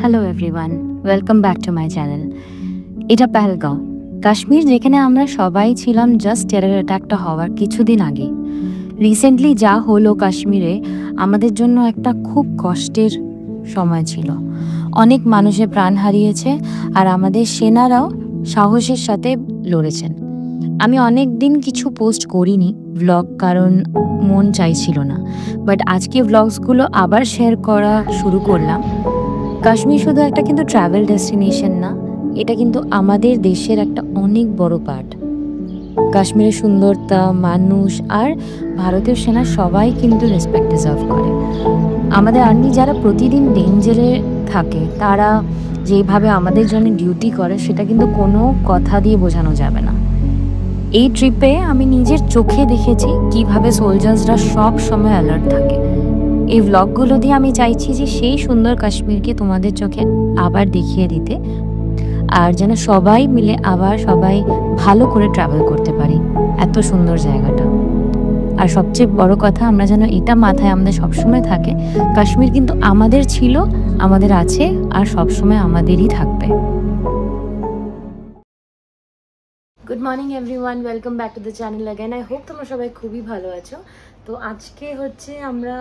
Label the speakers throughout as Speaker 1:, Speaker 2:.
Speaker 1: Hello everyone, welcome back to my channel. এটা পেহেলগাঁও, কাশ্মীর, যেখানে আমরা সবাই ছিলাম জাস্ট টেরর অ্যাটাকটা হওয়ার কিছুদিন আগে। রিসেন্টলি যা হলো কাশ্মীরে আমাদের জন্য একটা খুব কষ্টের সময় ছিল। অনেক মানুষের প্রাণ হারিয়েছে আর আমাদের সেনারাও সাহসের সাথে লড়েছেন। আমি অনেক দিন কিছু পোস্ট করিনি ভ্লগ, কারণ মন চাইছিল না, বাট আজকে ভ্লগসগুলো আবার শেয়ার করা শুরু করলাম। কাশ্মীর শুধু একটা কিন্তু ট্রাভেল ডেস্টিনেশন না, এটা কিন্তু আমাদের দেশের একটা অনেক বড় পার্ট। কাশ্মীরের সুন্দরতা, মানুষ আর ভারতীয় সেনা সবাই কিন্তু রেসপেক্ট ডিজার্ভ করে। আমাদের আর্মি যারা প্রতিদিন ডেঞ্জারে থাকে, তারা যেভাবে আমাদের জন্য ডিউটি করে সেটা কিন্তু কোনো কথা দিয়ে বোঝানো যাবে না। এই ট্রিপে আমি নিজের চোখে দেখেছি কিভাবে সোলজার্সরা সব সময় অ্যালার্ট থাকে। এই ভ্লগগুলো দিয়ে আমি চাইছি যে সেই সুন্দর কাশ্মীরকে তোমাদের চোখে আবার দেখিয়ে দিতে, আর যেন সবাই মিলে আবার সবাই ভালো করে ট্রাভেল করতে পারি এত সুন্দর জায়গাটা। আর সবচেয়ে বড় কথা, আমরা যেন এটা মাথায় আমাদের সবসময় থাকে, কাশ্মীর কিন্তু আমাদের ছিল, আমাদের আছে, আর সবসময় আমাদেরই থাকবে। Good morning everyone, welcome back to the channel again. I hope তোমরা সবাই খুবই ভালো আছো। তো আজকে হচ্ছে আমরা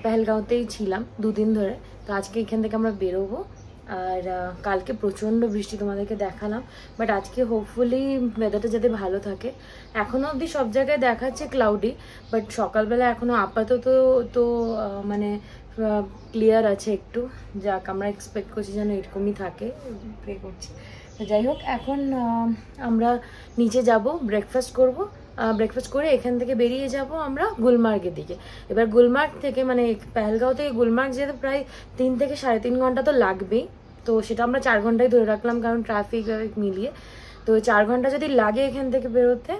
Speaker 1: পেহেলগাঁওতেই ছিলাম দুদিন ধরে। তো আজকে এখান থেকে আমরা বেরোবো। আর কালকে প্রচণ্ড বৃষ্টি তোমাদেরকে দেখালাম, বাট আজকে হোপফুলি ওয়েদারটা যাতে ভালো থাকে। এখনও অবধি সব জায়গায় দেখাচ্ছে ক্লাউডি, বাট সকালবেলা এখনও আপাতত তো মানে ক্লিয়ার আছে একটু। যাক, আমরা এক্সপেক্ট করছি যেন এরকমই থাকে, প্রে করছি। তো যাই হোক, এখন আমরা নিচে যাব, ব্রেকফাস্ট করব। ব্রেকফাস্ট করে এখান থেকে বেরিয়ে যাব আমরা গুলমার্গের দিকে। এবার গুলমার্গ থেকে মানে পেহেলগাঁও থেকে গুলমার্গ যেতে প্রায় 3 থেকে 3.5 ঘন্টা তো লাগবেই। তো সেটা আমরা 4 ঘন্টায় ধরে রাখলাম, কারণ ট্রাফিক মিলিয়ে। তো 4 ঘন্টা যদি লাগে এখান থেকে বেরোতে,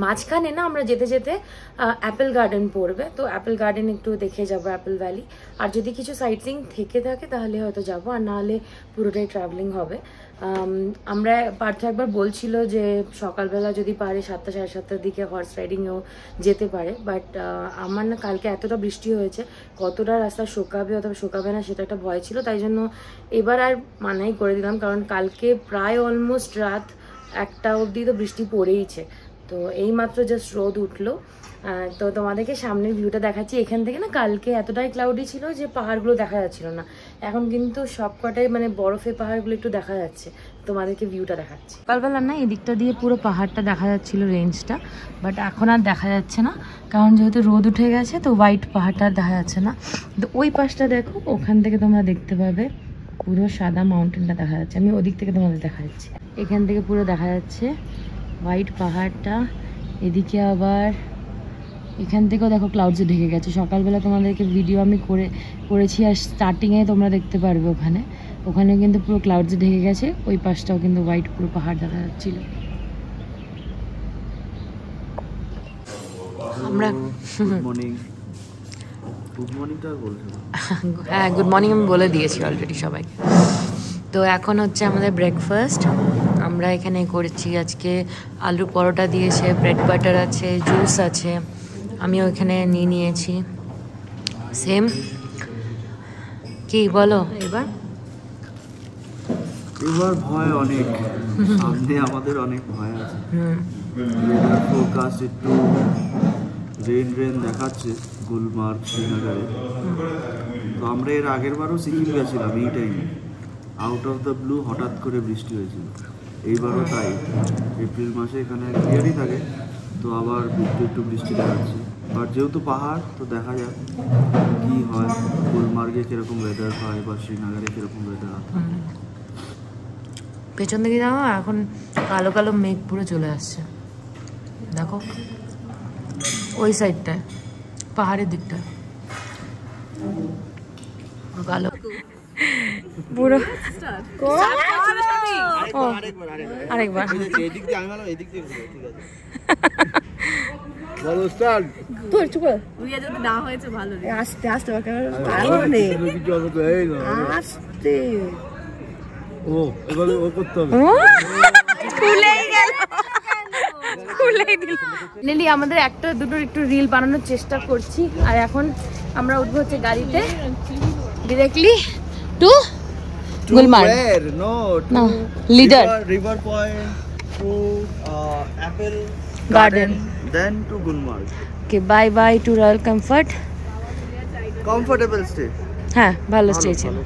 Speaker 1: মাঝখানে না আমরা যেতে যেতে অ্যাপেল গার্ডেন পড়বে। তো অ্যাপেল গার্ডেন একটু দেখে যাবো, অ্যাপেল ভ্যালি। আর যদি কিছু সাইট সিইং থেকে থাকে তাহলে হয়তো যাবো, আর নাহলে পুরোটাই ট্রাভেলিং হবে। আমরা পার্থ একবার বলছিল যে সকালবেলা যদি পারে 7টা 7:30 দিকে হর্স রাইডিংয়েও যেতে পারে, বাট আমার না কালকে এতটা বৃষ্টি হয়েছে, কতটা রাস্তা শোকাবে অথবা শোকাবে না সেটা একটা ভয় ছিল। তাই জন্য এবার আর মানাই করে দিলাম, কারণ কালকে প্রায় অলমোস্ট রাত 1টা অবধি তো বৃষ্টি পড়েইছে। তো এইমাত্র জাস্ট রোদ উঠলো। তো তোমাদেরকে সামনের ভিউটা দেখাচ্ছি। এখান থেকে না কালকে এতটাই ক্লাউডি ছিল যে পাহাড়গুলো দেখা যাচ্ছিল না, এখন কিন্তু সবকটাই মানে বরফের পাহাড়গুলো একটু দেখা যাচ্ছে। তোমাদেরকে ভিউটা দেখাচ্ছি। সকালবেলা না এদিকটা দিয়ে পুরো পাহাড়টা দেখা যাচ্ছিল, রেঞ্জটা, বাট এখন আর দেখা যাচ্ছে না, কারণ যেহেতু রোদ উঠে গেছে তো হোয়াইট পাহাড়টা আর দেখা যাচ্ছে না। তো ওই পাশটা দেখো, ওখান থেকে তোমরা দেখতে পাবে পুরো সাদা মাউন্টেনটা দেখা যাচ্ছে। আমি ওদিক থেকে তোমাদের দেখা যাচ্ছি, এখান থেকে পুরো দেখা যাচ্ছে হোয়াইট পাহাড়টা। এদিকে আবার এখান থেকেও দেখো ক্লাউডসে ঢেকে গেছে। সকালবেলা তোমাদেরকে ভিডিও আমি করেছি, আর স্টার্টিংয়ে তোমরা দেখতে পারবে ওখানেও কিন্তু পুরো ক্লাউডসে ঢেকে গেছে। ওই পাশটাও কিন্তু হোয়াইট পুরো পাহাড় দেখা যাচ্ছিল। আমরা হ্যাঁ, গুড মর্নিং আমি বলে দিয়েছি অলরেডি সবাইকে। তো এখন হচ্ছে আমাদের ব্রেকফাস্ট। আমরা এখানে করেছি আজকে আলু পরোটা দিয়েছে, ব্রেড বাটার আছে, জুস আছে, আমিও এখানে নিয়েছি সেম। কি বলো এবার?
Speaker 2: ভয় অনেক, সামনে আমাদের অনেক ভয় আছে। ফোরকাস্ট একটু রেন দেখাচ্ছে গুলমার্গ, শ্রীনগরে। তো আমরা এর আগের বারও সিকিম গেছিলাম এই টাইমে, আউট অফ দ্য ব্লু হঠাৎ করে বৃষ্টি হয়েছিল। এইবারও তাই, এপ্রিল মাসে এখানে ক্লিয়ারই থাকে, তো আবার একটু বৃষ্টি দেখাচ্ছে। আর যেহেতু পাহাড়, তো দেখা যাক কি হয়, গুলমার্গে কিরকম ওয়েদার হয় বা শ্রীনগরে কিরকম ওয়েদার হয়।
Speaker 1: পেছন দিকে যাও, এখন কালো কালো মেঘ পুরো চলে আসছে, দেখো ওই সাইডটায়, পাহাড়ের দিকটায় কালো পুরো। আরেকবার
Speaker 3: আস্তে আস্তে
Speaker 1: আমাদের একটা দুটো একটু রিল বানানোর চেষ্টা করছি। আর এখন আমরা উঠবো হচ্ছে গাড়িতে directly to Gulmarg.
Speaker 2: Where? No.
Speaker 1: No. Leader.
Speaker 2: River Point to Apple
Speaker 1: Garden.
Speaker 2: Then to Gulmarg.
Speaker 1: Okay, bye bye to Royal Comfort.
Speaker 2: Comfortable stay.
Speaker 1: হ্যাঁ ভালো স্টে ছিল।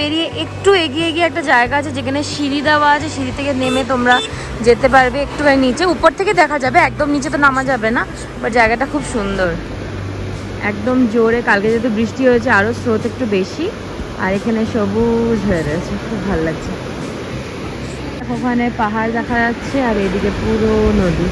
Speaker 1: বেরিয়ে একটু এগিয়ে গিয়ে একটা জায়গা আছে যেখানে সিঁড়ি দেওয়া আছে, সিঁড়ি থেকে নেমে তোমরা যেতে পারবে একটুখানি নিচে, উপর থেকে দেখা যাবে, একদম নিচে তো নামা যাবে না, বাট জায়গাটা খুব সুন্দর একদম জোরে। কালকে যেহেতু বৃষ্টি হয়েছে আরও স্রোত একটু বেশি, আর এখানে সবুজ হয়ে রয়েছে, খুব ভালো লাগছে। ওখানে পাহাড় দেখা যাচ্ছে আর এদিকে পুরো নদী।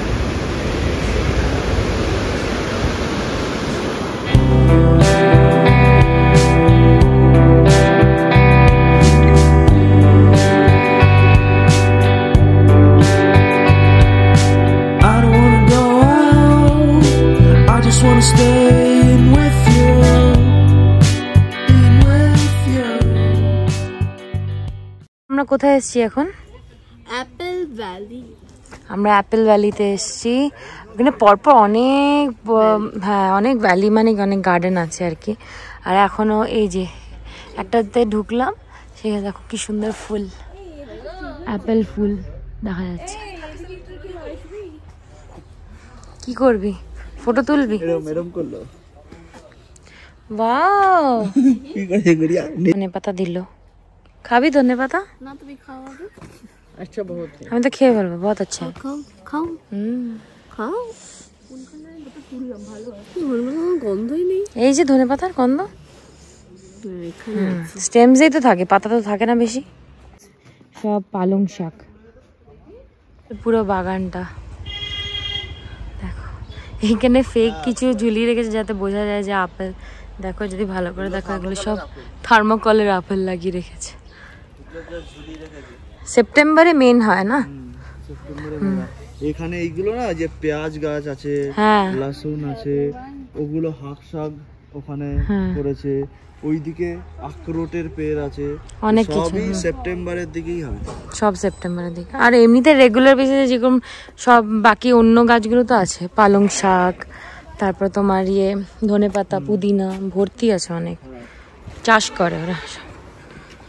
Speaker 1: আমরা কোথায় এসেছি এখন?
Speaker 3: Apple valley.
Speaker 1: আমরা অ্যাপেল ভ্যালিতে এসেছি। ওখানে পরপর অনেক হ্যাঁ অনেক ভ্যালি মানে অনেক গার্ডেন আছে আর কি। আর এখনও এই যে একটাতে ঢুকলাম, সেখানে দেখো কি সুন্দর ফুল, অ্যাপেল ফুল দেখা যাচ্ছে। কি করবি, ফটো তুলবি?
Speaker 2: এরকম করলো।
Speaker 1: ওয়াও ধনে পাতা দিল, খাবি ধনে পাতা?
Speaker 3: না তুমি খাওয়াবে?
Speaker 2: আচ্ছা বহুত
Speaker 1: আমি তো খেয়ে বলবো বহুত আচ্ছা।
Speaker 3: খাও খাও খাও। গন্ধই নেই।
Speaker 1: এই যে ধনে পাতার গন্ধ, স্টেমসেই তো থাকে, পাতা তো থাকে না বেশি। সব পালং শাক, পুরো বাগানটা দেখো। এইখানে ফেক কিছু ঝুলিয়ে রেখেছে যাতে বোঝা যায় যে আপেল। দেখো যদি ভালো করে দেখো, এগুলো সব থার্মোকলের আপেল লাগিয়ে রেখেছে। সেপ্টেম্বরে মেন হয় না?
Speaker 2: এখানে এইগুলো না যে পেঁয়াজ গাছ আছে,
Speaker 1: হ্যাঁ
Speaker 2: লসুন আছে, ওগুলো হাক শাক ওখানে করেছে। ওইদিকে আখরোটের পেড় আছে,
Speaker 1: অনেক কিছু।
Speaker 2: সবই সেপ্টেম্বরের দিকেই হয়,
Speaker 1: সব সেপ্টেম্বরের দিকে। আর এমনিতে রেগুলার বেসিসে যেরকম সব বাকি অন্য গাছগুলো তো আছে, পালং শাক, তারপর তোমার ইয়ে ধনেপাতা, পুদিনা ভর্তি আছে, অনেক চাষ করে ওরা।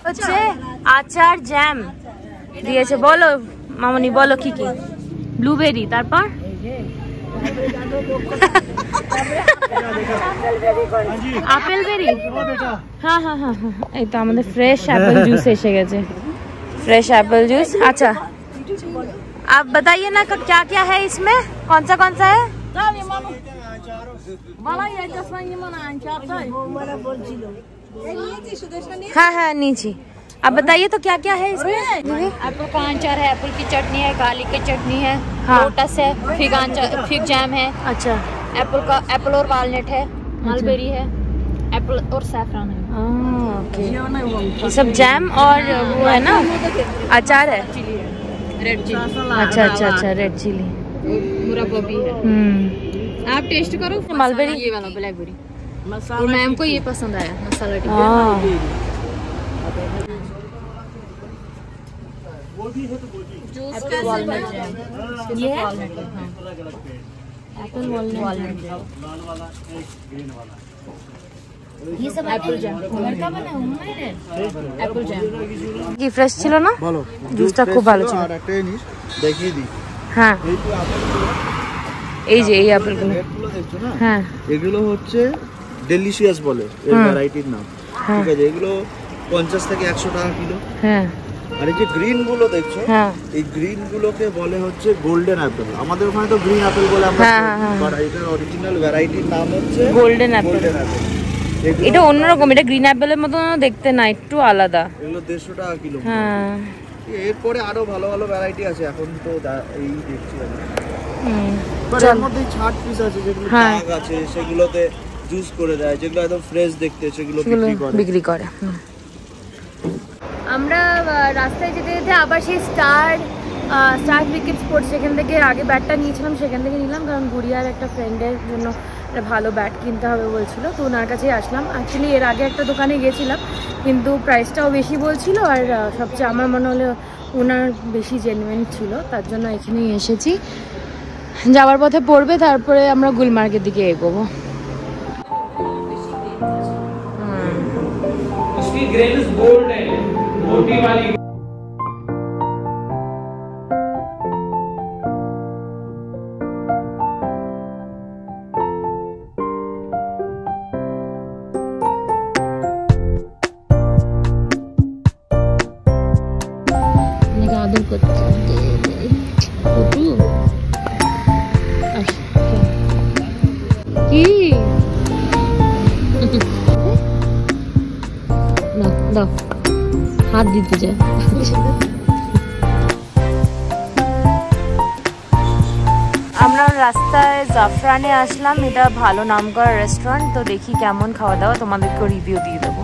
Speaker 1: হচ্ছে আচার জ্যাম দিয়েছে। বলো মামনি, বলো কি কি? ব্লুবেরি, তারপর আপেল বেরি। হ্যাঁ হ্যাঁ হ্যাঁ হ্যাঁ, এই তো আমাদের ফ্রেশ অ্যাপেল জুস एसे গেছে, फ्रेश एप्पल जूस। अच्छा आप बताइए ना क्या क्या है इसमें, कौन सा है? हाँ हाँ नीचे। आप बताइए तो क्या क्या है इसमें?
Speaker 4: एप्पल का अचार है, एप्पल की चटनी है, गार्लिक की चटनी है,
Speaker 1: हाँ।
Speaker 4: लोटस है, फिग जैम है,
Speaker 1: अच्छा
Speaker 4: एप्पल और वालनट है, मलबेरी है, एप्पल और सैफरन है।
Speaker 1: ओके, ये सब जैम और वो है ना अचार है,
Speaker 4: रेड चिली।
Speaker 1: अच्छा अच्छा अच्छा, रेड चिली,
Speaker 4: पूरा गोभी है। आप टेस्ट करो।
Speaker 1: मलबेरी,
Speaker 4: ये वाला ब्लैकबेरी, और मैम को ये पसंद आया मसाला टी।
Speaker 1: ये है
Speaker 4: एप्पल वॉलनट,
Speaker 1: ये सब
Speaker 4: एप्पल जैम, एप्पल जैम
Speaker 1: কি ফ্রেশ ছিল না?
Speaker 2: বলো।
Speaker 1: জুসটা খুব ভালো ছিল।
Speaker 2: আর একটা জিনিস দেখিয়ে দিই,
Speaker 1: হ্যাঁ
Speaker 2: এই যে আপেলগুলো,
Speaker 1: এই যে এই আপেলগুলো,
Speaker 2: রেডগুলো দেখছো না,
Speaker 1: হ্যাঁ
Speaker 2: এগুলো হচ্ছে ডেলিশিয়াস বলে এর ভ্যারাইটির নাম, ঠিক আছে? এগুলো 50 থেকে 100 টাকা কিলো।
Speaker 1: হ্যাঁ
Speaker 2: আর এই যে গ্রিন গুলো দেখছো,
Speaker 1: হ্যাঁ
Speaker 2: এই গ্রিন গুলোকে বলে হচ্ছে গোল্ডেন অ্যাপেল। আমাদের ওখানে তো গ্রিন অ্যাপেল বলে আমরা,
Speaker 1: হ্যাঁ, হ্যাঁ,
Speaker 2: বাট এটার অরিজিনাল ভ্যারাইটির নাম হচ্ছে
Speaker 1: গোল্ডেন অ্যাপেল।
Speaker 2: Golden Apple.
Speaker 1: এটা অন্যরকম, এটা গ্রিন অ্যাপেলের মতো দেখতে না, একটু আলাদা।
Speaker 2: এগুলো 150 টাকা কিলো।
Speaker 1: হ্যাঁ
Speaker 2: এরপরে আরো ভালো ভালো ভ্যারাইটি আছে, এখন তো এই দেখছি আমি।
Speaker 1: হুম,
Speaker 2: বাট
Speaker 1: চল।
Speaker 2: এর মধ্যে ছাট পিস আছে যেগুলো
Speaker 1: হ্যাঁ।
Speaker 2: দাগ আছে, সেগুলোতে জুস করে দেয়, যেগুলো একদম ফ্রেশ দেখতে সেগুলো
Speaker 1: সেগুলো
Speaker 2: বিক্রি করে।
Speaker 1: বিক্রি করে। আমরা রাস্তায় যেতে যেতে আবার সেই স্টার ক্রিকেট স্পোর্টস সেখান থেকে আগে ব্যাটটা নিয়েছিলাম, সেখান থেকে নিলাম, কারণ গুড়িয়ার একটা ফ্রেন্ডের জন্য একটা ভালো ব্যাট কিনতে হবে বলছিল, তো ওনার কাছেই আসলাম। অ্যাকচুয়ালি এর আগে একটা দোকানে গিয়েছিলাম, কিন্তু প্রাইসটাও বেশি বলছিল, আর সবচেয়ে আমার মনে হলো ওনার বেশি জেনুইন ছিল, তার জন্য এখানেই এসেছি। যাওয়ার পথে পড়বে, তারপরে আমরা গুলমার্গের দিকে এগোবো।
Speaker 5: उसकी ग्रेन्स बोल्ड है, मोटी वाली।
Speaker 1: আদর করতে কি দাও, হাত দিতে যায়। আমরা রাস্তায় জাফরানে আসলাম, এটা ভালো নামকরা রেস্টুরেন্ট, তো দেখি কেমন খাওয়া দাওয়া, তোমাদেরকে রিভিউ দিয়ে দেবো।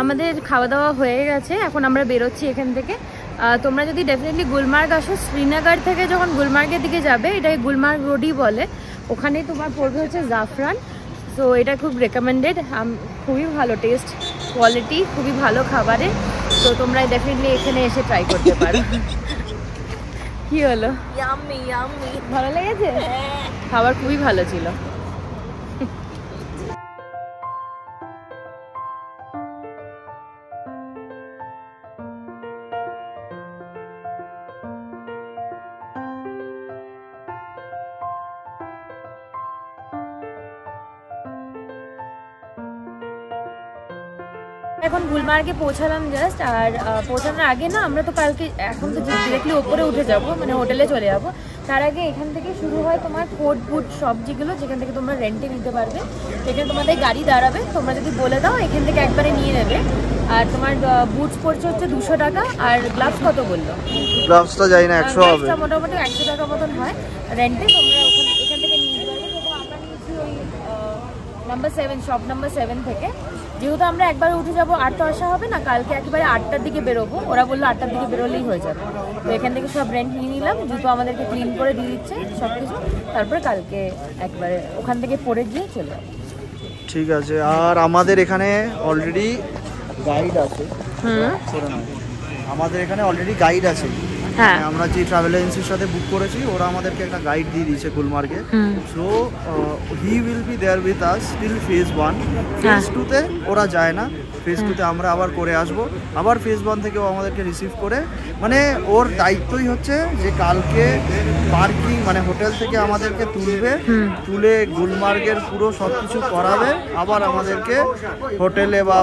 Speaker 1: আমাদের খাওয়া দাওয়া হয়ে গেছে, এখন আমরা বেরোচ্ছি এখান থেকে। তোমরা যদি ডেফিনেটলি গুলমার্গ আসো, শ্রীনগর থেকে যখন গুলমার্গের দিকে যাবে, এটাকে গুলমার্গ রোডই বলে, ওখানে তোমার পড়বে হচ্ছে জাফরান। সো এটা খুব রেকমেন্ডেড, খুবই ভালো টেস্ট, কোয়ালিটি খুবই ভালো খাবারের, তো তোমরা ডেফিনেটলি এখানে এসে ট্রাই করতে পারো। কি হলো, ভালো লেগেছে? খাবার খুবই ভালো ছিল। এখন গুলমার্গে পৌঁছালাম জাস্ট, আর পৌঁছানোর আগে না, আমরা তো কালকে এখন তো ডিরেক্টলি ওপরে উঠে যাব, মানে হোটেলে চলে যাব। তার আগে এখান থেকে শুরু হয় তোমার কোট বুট সব যেগুলো, যেখান থেকে তোমরা রেন্টে নিতে পারবে। সেখানে তোমাদের গাড়ি দাঁড়াবে, তোমরা যদি বলে দাও এখান থেকে একবারে নিয়ে নেবে। আর তোমার বুটস পড়ছে হচ্ছে 200 টাকা, আর গ্লাভস কত বললো?
Speaker 2: গ্লাভসটা যাই না 100 হবে,
Speaker 1: মোটামুটি 100 টাকা মতন হয় রেন্টে, তোমরা এখান থেকে নিয়ে নিতে পারবে। যেরকম আমরা নিয়েছি ওই নাম্বার 7, শপ নাম্বার 7 থেকে। যেহেতু আমরা একবার উঠে যাবো, আর তো আসা হবে না, কালকে একেবারে 8টার দিকে বেরোবো, ওরা বললো 8টার দিকে বেরোলেই হয়ে যাবে। তো এখান থেকে সব রেন্ট নিয়ে নিলাম, জুতো আমাদেরকে ক্লিন করে দিয়ে দিচ্ছে সব কিছু, তারপরে কালকে একবারে ওখান থেকে পরে গিয়ে চলে যাবো।
Speaker 2: ঠিক আছে। আর আমাদের এখানে অলরেডি গাইড আছে, আমাদের এখানে অলরেডি গাইড আছে।
Speaker 1: হ্যাঁ,
Speaker 2: আমরা যে ট্রাভেল এজেন্সির সাথে বুক করেছি, ওরা আমাদেরকে একটা গাইড দিয়ে দিয়েছে গুলমার্গে। So he will be there with us till phase 1। Phase 2-তে ওরা যায় না, ফেজ 2-তে আমরা আবার করে আসব। আবার ফেজ 1 থেকে ও আমাদেরকে রিসিভ করে, মানে ওর দায়িত্বই হচ্ছে যে কালকে পার্কিং, মানে হোটেল থেকে আমাদেরকে তুলে গুলমার্গের পুরো সব কিছু করাবে, আবার আমাদেরকে হোটেলে বা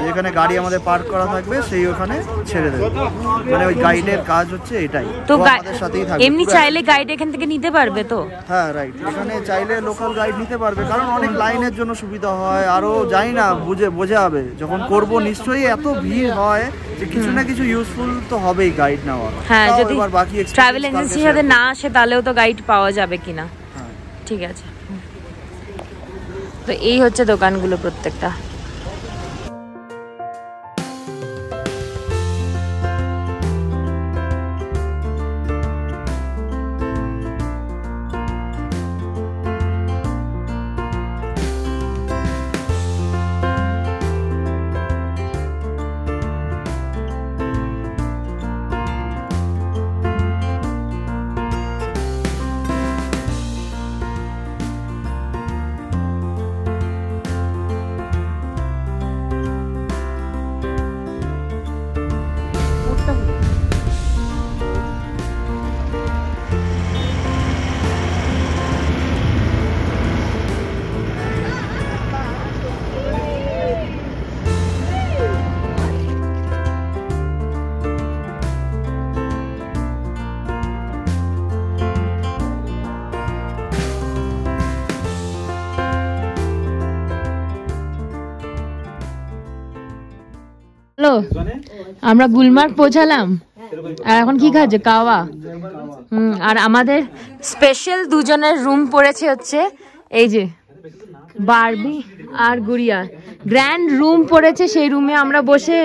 Speaker 2: যেখানে গাড়ি আমাদের পার্ক করা থাকবে সেই ওখানে ছেড়ে দেবে। মানে ওই গাইডের কাজ হচ্ছে এটাই। তো আমাদের সাথেই থাকবে।
Speaker 1: এমনি চাইলে গাইড এখান থেকে নিতে পারবে তো? হ্যাঁ,
Speaker 2: রাইট, এখানে চাইলে লোকাল গাইড নিতে পারবে, কারণ অনেক লাইনের জন্য সুবিধা হয়। আরও জানি না, বোঝা হবে যখন করব, নিশ্চয়ই এত ভিড় হয় যে কিছু না কিছু ইউজফুল তো হবেই গাইড নেওয়া।
Speaker 1: হ্যাঁ, যদি ট্রাভেল এজেন্সির সাথে না আসে তাহলেও তো গাইড পাওয়া যাবে কিনা। ঠিক আছে, তো এই হচ্ছে দোকানগুলো প্রত্যেকটা। হ্যালো, আমরা গুলমার্গ পৌঁছালাম আর এখন কি খাচ্ছে? কাওয়া। আর আমাদের স্পেশাল দুজনের রুম পড়েছে হচ্ছে এই যে বারবি আর গুড়িয়া, গ্র্যান্ড রুম পড়েছে। সেই রুমে আমরা বসে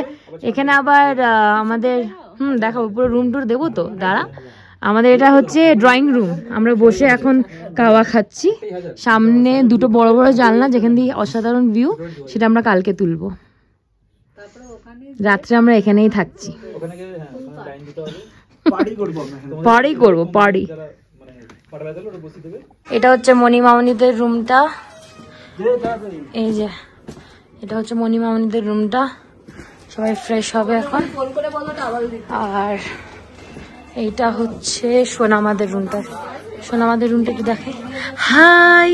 Speaker 1: এখানে আবার আমাদের দেখাবো পুরো রুম টুর দেবো তো, দাঁড়া। আমাদের এটা হচ্ছে ড্রয়িং রুম, আমরা বসে এখন কাওয়া খাচ্ছি। সামনে দুটো বড় বড় জানলা যেখান দিয়ে অসাধারণ ভিউ, সেটা আমরা কালকে তুলবো। রাত্রে আমরা এখানেই থাকছি, পরেই করবো পার্টি। এটা হচ্ছে মণিমামনিদের রুমটা, এই যে এটা হচ্ছে মণিমামনিদের রুমটা। সবাই ফ্রেশ হবে এখন। আর এইটা হচ্ছে সোনামাদের রুমটা। সোনামাদের রুমটা একটু দেখে, হাই।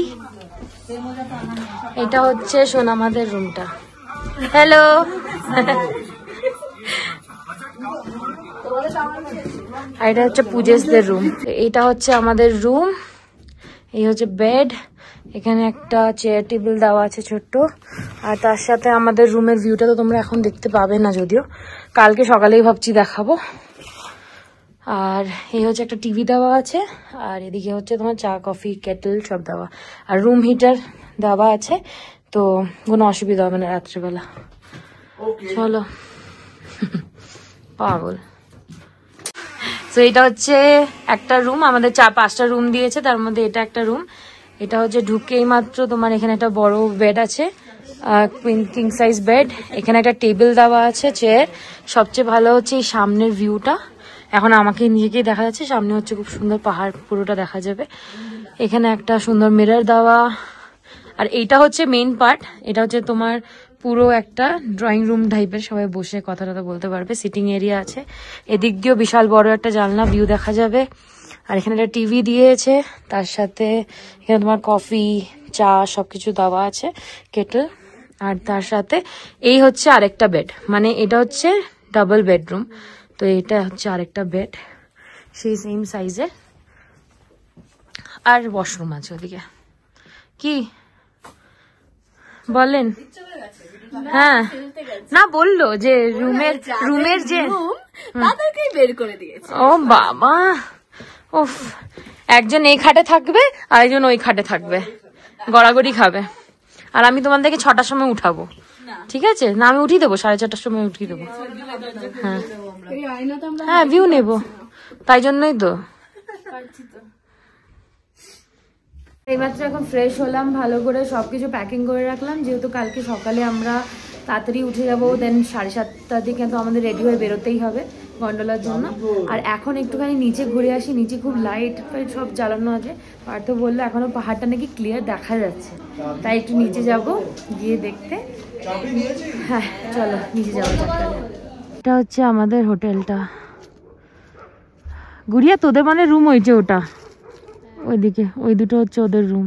Speaker 1: এটা হচ্ছে সোনামাদের রুমটা। হ্যালো। আর এটা হচ্ছে পূজেশদের রুম। এটা হচ্ছে আমাদের রুম, এই হচ্ছে বেড, এখানে একটা চেয়ার টেবিল দেওয়া আছে ছোট্ট। আর তার সাথে আমাদের রুমের ভিউটা তো তোমরা এখন দেখতে পাবে না, যদিও কালকে সকালেই ভাবছি দেখাবো। আর এই হচ্ছে একটা টিভি দেওয়া আছে, আর এদিকে হচ্ছে তোমার চা কফি কেটল সব দেওয়া, আর রুম হিটার দেওয়া আছে, তো কোনো অসুবিধা হবে না রাত্রেবেলা। চলো পাগল। তো এটা হচ্ছে একটা রুম, আমাদের 4-5টা রুম দিয়েছে, তার মধ্যে এটা একটা রুম। এটা হচ্ছে ঢুকেই মাত্র তোমার এখানে একটা বড় বেড আছে, কিং সাইজ বেড। এখানে একটা টেবিল দেওয়া আছে, চেয়ার। সবচেয়ে ভালো হচ্ছে এই সামনের ভিউটা, এখন আমাকে নিজেকেই দেখা যাচ্ছে, সামনে হচ্ছে খুব সুন্দর পাহাড় পুরোটা দেখা যাবে। এখানে একটা সুন্দর মিরর দেওয়া। আর এইটা হচ্ছে মেইন পার্ট, এটা হচ্ছে তোমার পুরো একটা ড্রয়িং রুম টাইপের, সবাই বসে কথা টথা বলতে পারবে। সিটিং এরিয়া আছে, এদিক দিয়েও বিশাল বড় একটা জানলা, ভিউ দেখা যাবে। আর এখানে একটা টিভি দিয়েছে, তার সাথে এখানে তোমার কফি চা সবকিছু দেওয়া আছে, কেটল। আর তার সাথে এই হচ্ছে আরেকটা বেড, মানে এটা হচ্ছে ডাবল বেডরুম, তো এটা হচ্ছে আরেকটা বেড সেই সেম সাইজের। আর ওয়াশরুম আছে ওদিকে। কি বলেন? হ্যাঁ না, বললো যে রুমের যে
Speaker 3: তাদেরকেই বের করে দিয়েছে।
Speaker 1: ও বাবা, উফ, একজন এই খাটে থাকবে আর একজন ওই খাটে থাকবে, গড়াগড়ি খাবে। আর আমি তোমাদেরকে 6টার সময় উঠাবো, ঠিক আছে? না আমি উঠিয়ে দেবো, 4:30টার সময় উঠিয়ে দেবো। হ্যাঁ হ্যাঁ, ভিউ নেবো, তাই জন্যই তো। এইমাত্র এখন ফ্রেশ হলাম, ভালো করে সবকিছু প্যাকিং করে রাখলাম, যেহেতু কালকে সকালে আমরা তাড়াতাড়ি উঠে যাবো। দেন 7:30টার দিকে তো আমাদের রেডি হয়ে বেরোতেই হবে গন্ডোলার জন্য। আর এখন একটুখানি নিচে ঘুরে আসি, নিচে খুব লাইট সব জ্বালানো আছে। পার্থ বললো এখনো পাহাড়টা নাকি ক্লিয়ার দেখা যাচ্ছে, তাই একটু নিচে যাব, গিয়ে দেখতে। হ্যাঁ চলো নিচে যাবো। এটা হচ্ছে আমাদের হোটেলটা। গুড়িয়া তোদের মানে রুম হয়েছে ওটা, ওইদিকে ওই দুটো হচ্ছে ওদের রুম।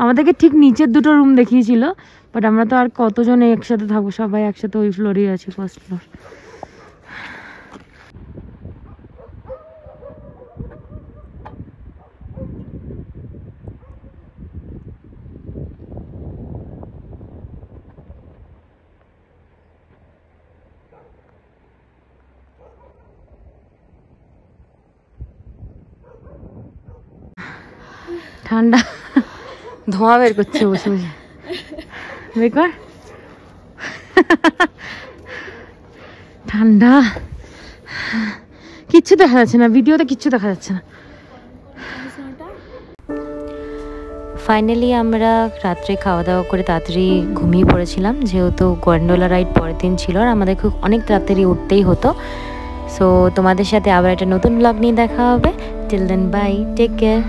Speaker 1: আমাদেরকে ঠিক নিচের দুটো রুম দেখিয়েছিল, বাট আমরা তো আর কতজন একসাথে থাকবো, সবাই একসাথে ওই ফ্লোরেই আছি, ফার্স্ট ফ্লোর। ঠান্ডা, ধোঁয়া বের করছে বসে বসে, বেকার ঠান্ডা, কিচ্ছু দেখা যাচ্ছে না ভিডিওতে, কিচ্ছু দেখা যাচ্ছে না। ফাইনালি আমরা রাত্রে খাওয়া দাওয়া করে তাড়াতাড়ি ঘুমিয়ে পড়েছিলাম, যেহেতু গন্ডোলা রাইড পরের দিন ছিল আর আমাদের খুব অনেক তাড়াতাড়ি উঠতেই হতো। সো তোমাদের সাথে আবার একটা নতুন ব্লগ নিয়ে দেখা হবে। Till then bye, take care.